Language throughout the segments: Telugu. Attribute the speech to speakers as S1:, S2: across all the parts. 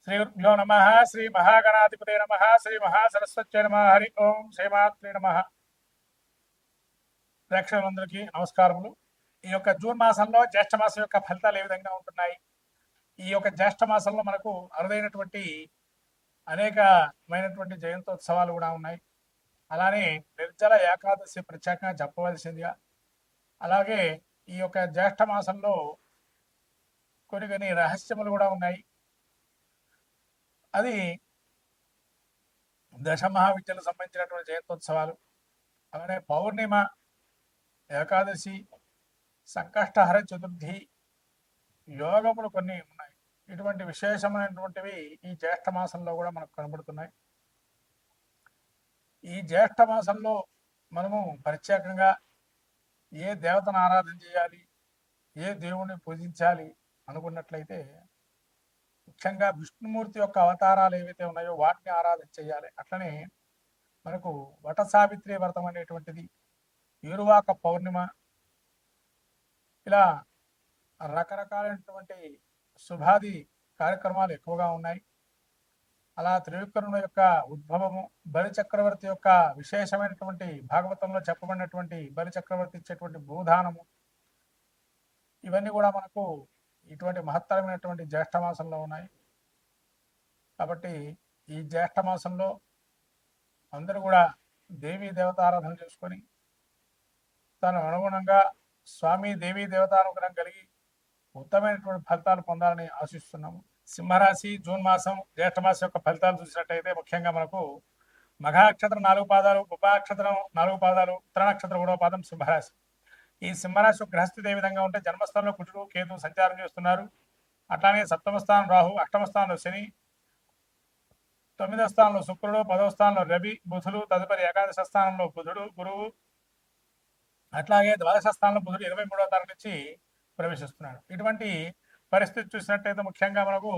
S1: శ్రీగురుభ్యో నమ. శ్రీ మహాగణాధిపతే నమ. శ్రీ మహాసరస్వత్యై నమ. హరి ఓం శ్రీమాత్రే నమ. ప్రేక్షకులందరికీ నమస్కారములు. ఈ యొక్క జూన్ మాసంలో జ్యేష్ఠ మాసం యొక్క ఫలితాలు ఏ విధంగా ఉంటున్నాయి? ఈ యొక్క జ్యేష్ఠ మాసంలో మనకు అరుదైనటువంటి అనేకమైనటువంటి జయంతోత్సవాలు కూడా ఉన్నాయి. అలానే నిర్జల ఏకాదశి ప్రత్యేకంగా చెప్పవలసిందిగా, అలాగే ఈ యొక్క జ్యేష్ఠ మాసంలో కొన్ని రహస్యములు కూడా ఉన్నాయి. అది దశమహావిద్యలకు సంబంధించినటువంటి జయంతోత్సవాలు. అలానే పౌర్ణిమ, ఏకాదశి, సంకష్టహర చతుర్థి, యోగములు కొన్ని ఉన్నాయి. ఇటువంటి విశేషమైనటువంటివి ఈ జ్యేష్ఠ మాసంలో కూడా మనకు కనబడుతున్నాయి. ఈ జ్యేష్ఠ మాసంలో మనము ప్రత్యేకంగా ఏ దేవతను ఆరాధన చేయాలి, ఏ దేవుణ్ణి పూజించాలి అనుకున్నట్లయితే ముఖ్యంగా విష్ణుమూర్తి యొక్క అవతారాలు ఏవైతే ఉన్నాయో వాటిని ఆరాధన చేయాలి. అట్లనే మనకు వట సావిత్రి వ్రతం అనేటువంటిది, ఏరువాక పౌర్ణిమ, ఇలా రకరకాలైనటువంటి శుభాది కార్యక్రమాలు ఎక్కువగా ఉన్నాయి. అలా త్రివిక్రముల యొక్క ఉద్భవము, బలి చక్రవర్తి యొక్క విశేషమైనటువంటి భాగవతంలో చెప్పబడినటువంటి బలి చక్రవర్తి ఇచ్చేటువంటి భూదానము, ఇవన్నీ కూడా మనకు ఇటువంటి మహత్తరమైనటువంటి జ్యేష్ఠ మాసంలో ఉన్నాయి. కాబట్టి ఈ జ్యేష్ఠ మాసంలో అందరూ కూడా దేవీ దేవతారాధన చేసుకొని తను అనుగుణంగా స్వామి దేవీ దేవతానుగ్రహం కలిగి ఉత్తమమైనటువంటి ఫలితాలు పొందాలని ఆశిస్తున్నాము. సింహరాశి జూన్ మాసం జ్యేష్ఠ మాసం యొక్క ఫలితాలు చూసినట్టయితే ముఖ్యంగా మనకు మఘానక్షత్రం 4 పాదాలు, ఉపనక్షత్రం 4 పాదాలు, ఉత్తర నక్షత్రం 3వ పాదం సింహరాశి. ఈ సింహరాశి గ్రహస్థితి ఏ విధంగా ఉంటే జన్మస్థానంలో కుజుడు కేతు సంచారం చేస్తున్నారు. అట్లానే సప్తమ స్థానం రాహు, అష్టమ స్థానంలో శని, 9వ స్థానంలో శుక్రుడు, 10వ స్థానంలో రవి బుధులు, తదుపరి ఏకాదశ స్థానంలో బుధుడు గురువు, అట్లాగే ద్వాదశ స్థానంలో బుధుడు 23వ తారీఖు నుంచి ప్రవేశిస్తున్నాడు. ఇటువంటి పరిస్థితి చూసినట్టయితే ముఖ్యంగా మనకు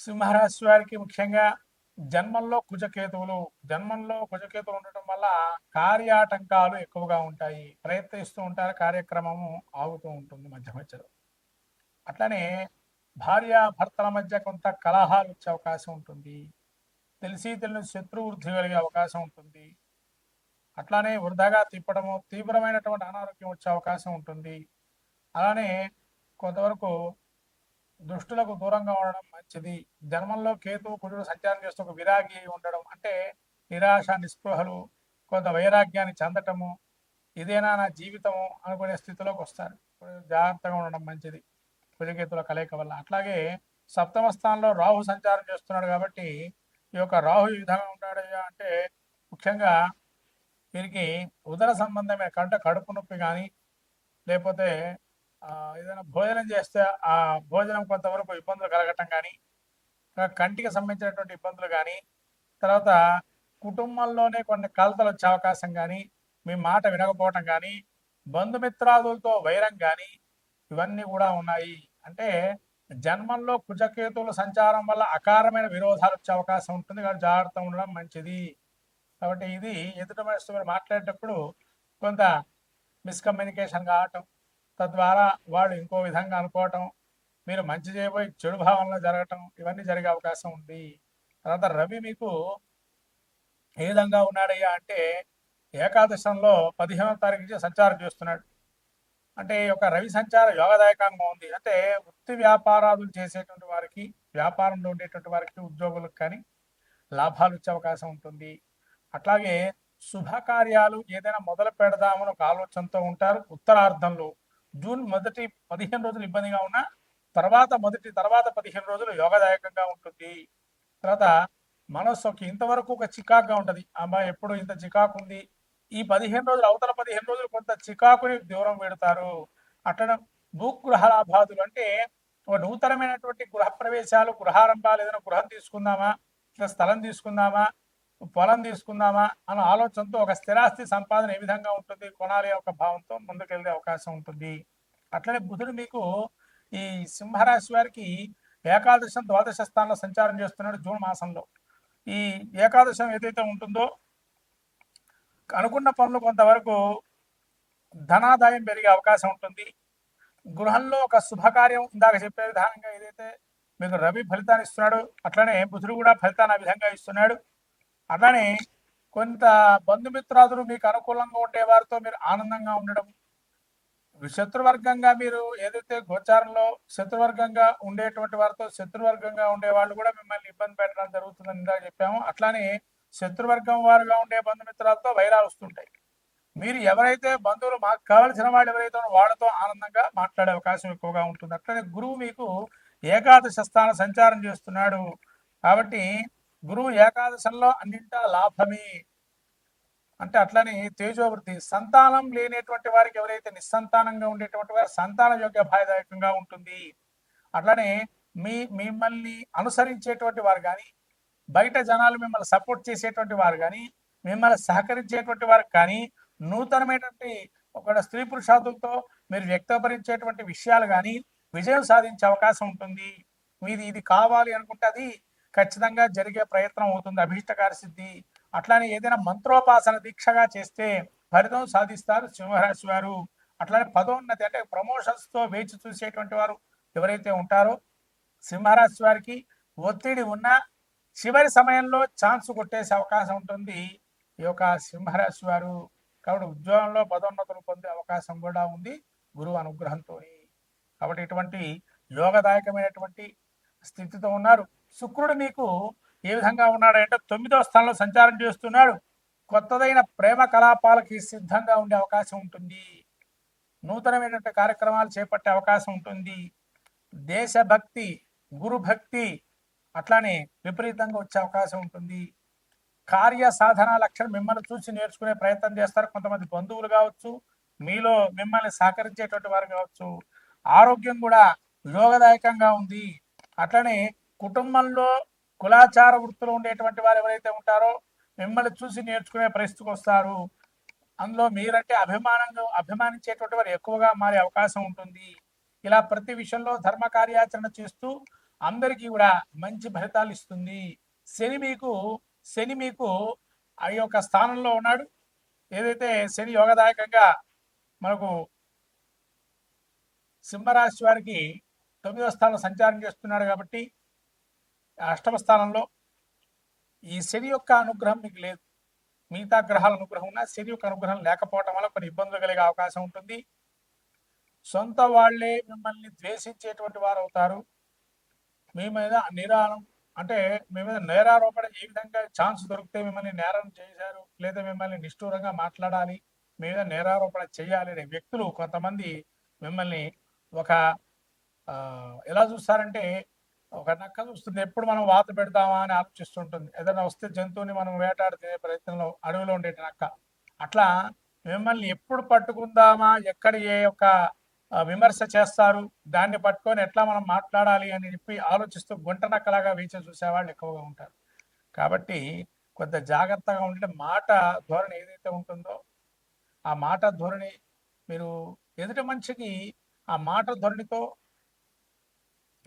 S1: సింహరాశి వారికి ముఖ్యంగా జన్మంలో కుజకేతువులు ఉండటం వల్ల కార్యాటంకాలు ఎక్కువగా ఉంటాయి. ప్రయత్నిస్తూ ఉంటారు, కార్యక్రమము ఆగుతూ ఉంటుంది మధ్య మధ్యలో. అట్లనే భార్యాభర్తల మధ్య కొంత కలహాలు వచ్చే అవకాశం ఉంటుంది. తెలిసి తెలియని శత్రు వృద్ధి కలిగే అవకాశం ఉంటుంది. అట్లానే వృధాగా తిప్పడము, తీవ్రమైనటువంటి అనారోగ్యం వచ్చే అవకాశం ఉంటుంది. అలానే కొంతవరకు దుష్టులకు దూరంగా ఉండడం మంచిది. జన్మంలో కేతువు కుజుడు సంచారం చేస్తూ ఒక విరాగి ఉండడం అంటే నిరాశ, నిస్పృహలు, కొంత వైరాగ్యాన్ని చెందటము, ఇదేనా నా జీవితము అనుకునే స్థితిలోకి వస్తారు. జాగ్రత్తగా ఉండడం మంచిది కుజకేతుల కలయిక వల్ల. అట్లాగే సప్తమ స్థానంలో రాహు సంచారం చేస్తున్నాడు కాబట్టి ఈ యొక్క రాహు ఈ విధంగా ఉంటాడు అంటే ముఖ్యంగా వీరికి ఉదర సంబంధమైన కడుపు నొప్పి కానీ, లేకపోతే ఏదైనా భోజనం చేస్తే ఆ భోజనం కొంతవరకు ఇబ్బందులు కలగటం కానీ, కంటికి సంబంధించినటువంటి ఇబ్బందులు కానీ, తర్వాత కుటుంబంలోనే కొన్ని కలతలు వచ్చే అవకాశం కానీ, మీ మాట వినకపోవటం కానీ, బంధుమిత్రాదులతో వైరం కానీ, ఇవన్నీ కూడా ఉన్నాయి. అంటే జన్మంలో కుజకేతువుల సంచారం వల్ల అకారమైన విరోధాలు వచ్చే అవకాశం ఉంటుంది. కాబట్టి జాగ్రత్తగా ఉండడం మంచిది. కాబట్టి ఇది ఎదుటి మనిషితో మీరు మాట్లాడేటప్పుడు కొంత మిస్కమ్యూనికేషన్ కావటం, తద్వారా వాడు ఇంకో విధంగా అనుకోవటం, మీరు మంచి చేయబోయి చెడు భావనలో జరగటం, ఇవన్నీ జరిగే అవకాశం ఉంది. తర్వాత రవి మీకు ఏ విధంగా ఉన్నాడయ్యా అంటే ఏకాదశంలో 15వ తారీఖు నుంచి సంచారం చేస్తున్నాడు. అంటే ఈ యొక్క రవి సంచారం యోగదాయకంగా ఉంది. అంటే వృత్తి వ్యాపారాలు చేసేటువంటి వారికి, వ్యాపారంలో ఉండేటువంటి వారికి, ఉద్యోగులకు కానీ లాభాలు వచ్చే అవకాశం ఉంటుంది. అట్లాగే శుభకార్యాలు ఏదైనా మొదలు పెడదామని ఒక ఆలోచనతో ఉంటారు. ఉత్తరార్ధంలో జూన్ మొదటి 15 రోజులు ఇబ్బందిగా ఉన్నా తర్వాత 15 రోజులు యోగదాయకంగా ఉంటుంది. తర్వాత మనస్సుకి ఇంతవరకు ఒక చికాకుగా ఉంటుంది. అమ్మాయి ఎప్పుడు ఇంత చికాకు ఉంది, ఈ 15 రోజులు అవతల 15 రోజులు కొంత చికాకుని దూరం పెడతారు. అట్లా భూగృహ లాభాదులు అంటే ఒక నూతనమైనటువంటి గృహ ప్రవేశాలు, గృహారంభాలు, ఏదైనా గృహం తీసుకుందామా, స్థలం తీసుకుందామా, పొలం తీసుకుందామా అన్న ఆలోచనతో ఒక స్థిరాస్తి సంపాదన ఏ విధంగా ఉంటుంది, కొనాలి ఒక భావంతో ముందుకెళ్లే అవకాశం ఉంటుంది. అట్లనే బుధుడు మీకు ఈ సింహరాశి వారికి ఏకాదశం ద్వాదశ స్థానంలో సంచారం చేస్తున్నాడు జూన్ మాసంలో. ఈ ఏకాదశం ఏదైతే ఉంటుందో అనుకున్న పనులు కొంతవరకు ధనాదాయం పెరిగే అవకాశం ఉంటుంది. గృహంలో ఒక శుభకార్యం ఇందాక చెప్పే విధానంగా ఏదైతే మీకు రవి ఫలితాన్ని ఇస్తున్నాడు, అట్లానే బుధుడు కూడా ఫలితాన్ని ఆ విధంగా ఇస్తున్నాడు. అట్లానే కొంత బంధుమిత్రాదులు మీకు అనుకూలంగా ఉండే వారితో మీరు ఆనందంగా ఉండడం, శత్రువర్గంగా మీరు ఏదైతే గోచారంలో శత్రువర్గంగా ఉండేటువంటి వారితో శత్రువర్గంగా ఉండే వాళ్ళు కూడా మిమ్మల్ని ఇబ్బంది పెట్టడం జరుగుతుందని ఇందాక చెప్పాము. అట్లానే శత్రువర్గం వారుగా ఉండే బంధుమిత్రాలతో వైరాలు వస్తుంటాయి. మీరు ఎవరైతే బంధువులు మాకు కావలసిన వాళ్ళు ఎవరైతే వాళ్ళతో ఆనందంగా మాట్లాడే అవకాశం ఎక్కువగా ఉంటుంది. అట్లనే గురువు మీకు ఏకాదశ స్థాన సంచారం చేస్తున్నాడు కాబట్టి గురువు ఏకాదశంలో అన్నింటా లాభమే. అంటే అట్లని తేజోవృద్ధి, సంతానం లేనటువంటి వారికి ఎవరైతే నిస్సంతానంగా ఉండేటువంటి వారు సంతాన యోగ్య భాయదాయకంగా ఉంటుంది. అట్లనే మిమ్మల్ని అనుసరించేటువంటి వారు కానీ, బయట జనాలు మిమ్మల్ని సపోర్ట్ చేసేటువంటి వారు కానీ, మిమ్మల్ని సహకరించేటువంటి వారు కానీ, నూతనమైనటువంటి ఒక స్త్రీ పురుషాదులతో మీరు వ్యక్తపరిచేటువంటి విషయాలు కానీ విజయం సాధించే అవకాశం ఉంటుంది. మీది ఇది కావాలి అనుకుంటే అది ఖచ్చితంగా జరిగే ప్రయత్నం అవుతుంది, అభీష్టకార సిద్ధి. అట్లానే ఏదైనా మంత్రోపాసన దీక్షగా చేస్తే ఫలితం సాధిస్తారు సింహరాశి వారు. అట్లానే పదోన్నతి అంటే ప్రమోషన్స్ తో వేచి చూసేటువంటి వారు ఎవరైతే ఉంటారో సింహరాశి వారికి ఒత్తిడి ఉన్న చివరి సమయంలో ఛాన్స్ కొట్టేసే అవకాశం ఉంటుంది ఈ యొక్క సింహరాశి వారు. కాబట్టి ఉద్యోగంలో పదోన్నతులు పొందే అవకాశం కూడా ఉంది గురువు అనుగ్రహంతో. కాబట్టి ఇటువంటి యోగదాయకమైనటువంటి స్థితితో ఉన్నారు. శుక్రుడు మీకు ఏ విధంగా ఉన్నాడంటే 9వ స్థానంలో సంచారం చేస్తున్నాడు. కొత్తదైన ప్రేమ కలాపాలకి సిద్ధంగా ఉండే అవకాశం ఉంటుంది. నూతనమైనటువంటి కార్యక్రమాలు చేపట్టే అవకాశం ఉంటుంది. దేశభక్తి, గురుభక్తి అట్లానే విపరీతంగా వచ్చే అవకాశం ఉంటుంది. కార్య సాధన లక్షణం మిమ్మల్ని చూసి నేర్చుకునే ప్రయత్నం చేస్తారు. కొంతమంది బంధువులు కావచ్చు, మీలో మిమ్మల్ని సహకరించేటువంటి వారు కావచ్చు. ఆరోగ్యం కూడా యోగదాయకంగా ఉంది. అట్లనే కుటుంబంలో కులాచార వృత్తులు ఉండేటువంటి వారు ఎవరైతే ఉంటారో మిమ్మల్ని చూసి నేర్చుకునే పరిస్థితికి వస్తారు. అందులో మీరంటే అభిమానించేటువంటి వారు ఎక్కువగా మారే అవకాశం ఉంటుంది. ఇలా ప్రతి విషయంలో ధర్మ కార్యాచరణ చేస్తూ అందరికీ కూడా మంచి ఫలితాలు ఇస్తుంది. శని మీకు ఆ యొక్క స్థానంలో ఉన్నాడు. ఏదైతే శని యోగదాయకంగా మనకు సింహరాశి వారికి 9వ స్థానంలో సంచారం చేస్తున్నాడు కాబట్టి అష్టమ స్థానంలో ఈ శని యొక్క అనుగ్రహం మీకు లేదు. మిగతా గ్రహాల అనుగ్రహం ఉన్నా శని యొక్క అనుగ్రహం లేకపోవటం వల్ల కొన్ని ఇబ్బందులు కలిగే అవకాశం ఉంటుంది. సొంత వాళ్లే మిమ్మల్ని ద్వేషించేటువంటి వారు అవుతారు. మీ మీద అంటే మీ మీద నేరారోపణ ఏ విధంగా ఛాన్స్ దొరికితే మిమ్మల్ని నేరం చేశారు లేదా మిమ్మల్ని నిష్ఠూరంగా మాట్లాడాలి, మీ మీద నేరారోపణ చేయాలి అనే వ్యక్తులు కొంతమంది మిమ్మల్ని ఒక ఎలా చూస్తారంటే ఒక నక్క చూస్తుంది, ఎప్పుడు మనం వాత పెడతామా అని ఆలోచిస్తుంటుంది. ఏదైనా వస్తే జంతువుని మనం వేటాడి తినే ప్రయత్నంలో అడవిలో ఉండే నక్క అట్లా మిమ్మల్ని ఎప్పుడు పట్టుకుందామా, ఎక్కడ ఏ యొక్క విమర్శ చేస్తారు, దాన్ని పట్టుకొని ఎట్లా మనం మాట్లాడాలి అని చెప్పి ఆలోచిస్తూ గుంట నక్కలాగా వేచి చూసేవాళ్ళు ఎక్కువగా ఉంటారు. కాబట్టి కొంత జాగ్రత్తగా ఉంటే మాట ధోరణి ఏదైతే ఉంటుందో ఆ మాట ధోరణి మీరు ఎదుటి మనిషికి ఆ మాట ధోరణితో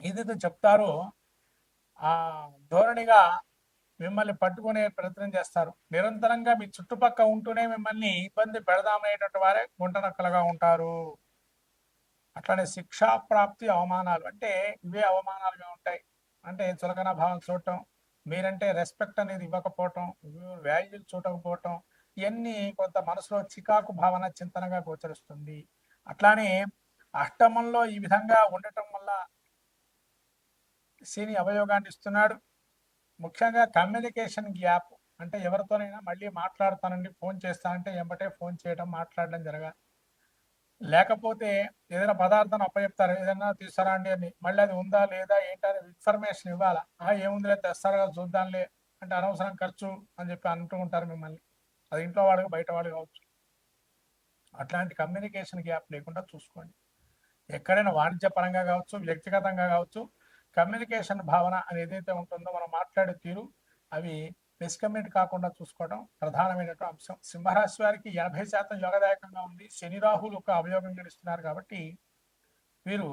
S1: ఏదైతే చెప్తారో ఆ ధోరణిగా మిమ్మల్ని పట్టుకునే ప్రయత్నం చేస్తారు. నిరంతరంగా మీ చుట్టుపక్కల ఉంటూనే మిమ్మల్ని ఇబ్బంది పెడదామనేటువంటి వారే గుంటనక్కలుగా ఉంటారు. అట్లానే శిక్షా ప్రాప్తి, అవమానాలు అంటే ఇవే అవమానాలుగా ఉంటాయి. అంటే చులకన భావం చూడటం, మీరంటే రెస్పెక్ట్ అనేది ఇవ్వకపోవటం, వాల్యూలు చూడకపోవటం, ఇవన్నీ కొంత మనసులో చికాకు భావన చింతనగా గోచరిస్తుంది. అట్లానే అష్టమంలో ఈ విధంగా ఉండటం వల్ల శని అవయోగాన్ని ఇస్తున్నాడు. ముఖ్యంగా కమ్యూనికేషన్ గ్యాప్, అంటే ఎవరితోనైనా మళ్ళీ మాట్లాడతానండి, ఫోన్ చేస్తానంటే ఎంబటే ఫోన్ చేయడం, మాట్లాడడం జరగాలి. లేకపోతే ఏదైనా పదార్థం అప్పచెప్తారు, ఏదైనా తీసుకురండి అని, మళ్ళీ అది ఉందా లేదా ఏంటని ఇన్ఫర్మేషన్ ఇవ్వాలా. ఏముందిలే తెస్తారు కదా చూద్దాంలే అంటే అనవసరం ఖర్చు అని చెప్పి అంటూ ఉంటారు మిమ్మల్ని. అది ఇంట్లో వాళ్ళకి బయట వాళ్ళు కావచ్చు. అట్లాంటి కమ్యూనికేషన్ గ్యాప్ లేకుండా చూసుకోండి. ఎక్కడైనా వాణిజ్య పరంగా కావచ్చు, వ్యక్తిగతంగా కావచ్చు, కమ్యూనికేషన్ భావన అని ఏదైతే ఉంటుందో మనం మాట్లాడే తీరు అవి మిస్కమ్యూనిట్ కాకుండా చూసుకోవడం ప్రధానమైనటువంటి అంశం. సింహరాశి వారికి 80% యోగదాయకంగా ఉంది. శని రాహులు ఒక అవయోగం గడిస్తున్నారు కాబట్టి వీరు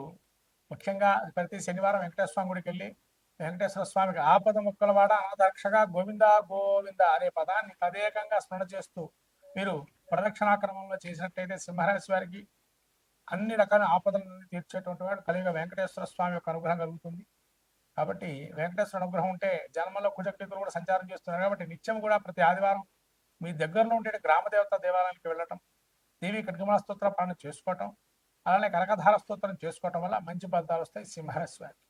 S1: ముఖ్యంగా ప్రతి శనివారం వెంకటేశ్వర స్వామి గుడికి వెళ్ళి వెంకటేశ్వర స్వామికి ఆపద ముక్కలవాడ అనాదరక్షగా గోవింద గోవింద అనే పదాన్ని తదేకంగా స్మరణ చేస్తూ మీరు ప్రదక్షిణాక్రమంలో చేసినట్టయితే సింహరాశి వారికి అన్ని రకాల ఆపదలను తీర్చేటువంటి వాడు కలియుగ వెంకటేశ్వర స్వామి యొక్క అనుగ్రహం కలుగుతుంది. కాబట్టి వెంకటేశ్వర అనుగ్రహం ఉంటే జన్మలో కుజకేతులు కూడా సంచారం చేస్తున్నారు కాబట్టి నిత్యం కూడా ప్రతి ఆదివారం మీ దగ్గరలో ఉండే గ్రామ దేవత దేవాలయానికి వెళ్ళటం, దేవి ఖడ్గమాల స్తోత్ర పాలన చేసుకోవటం, అలానే కనకధార స్తోత్రం చేసుకోవటం వల్ల మంచి ఫలితాలు వస్తాయి సింహరాశి వారికి.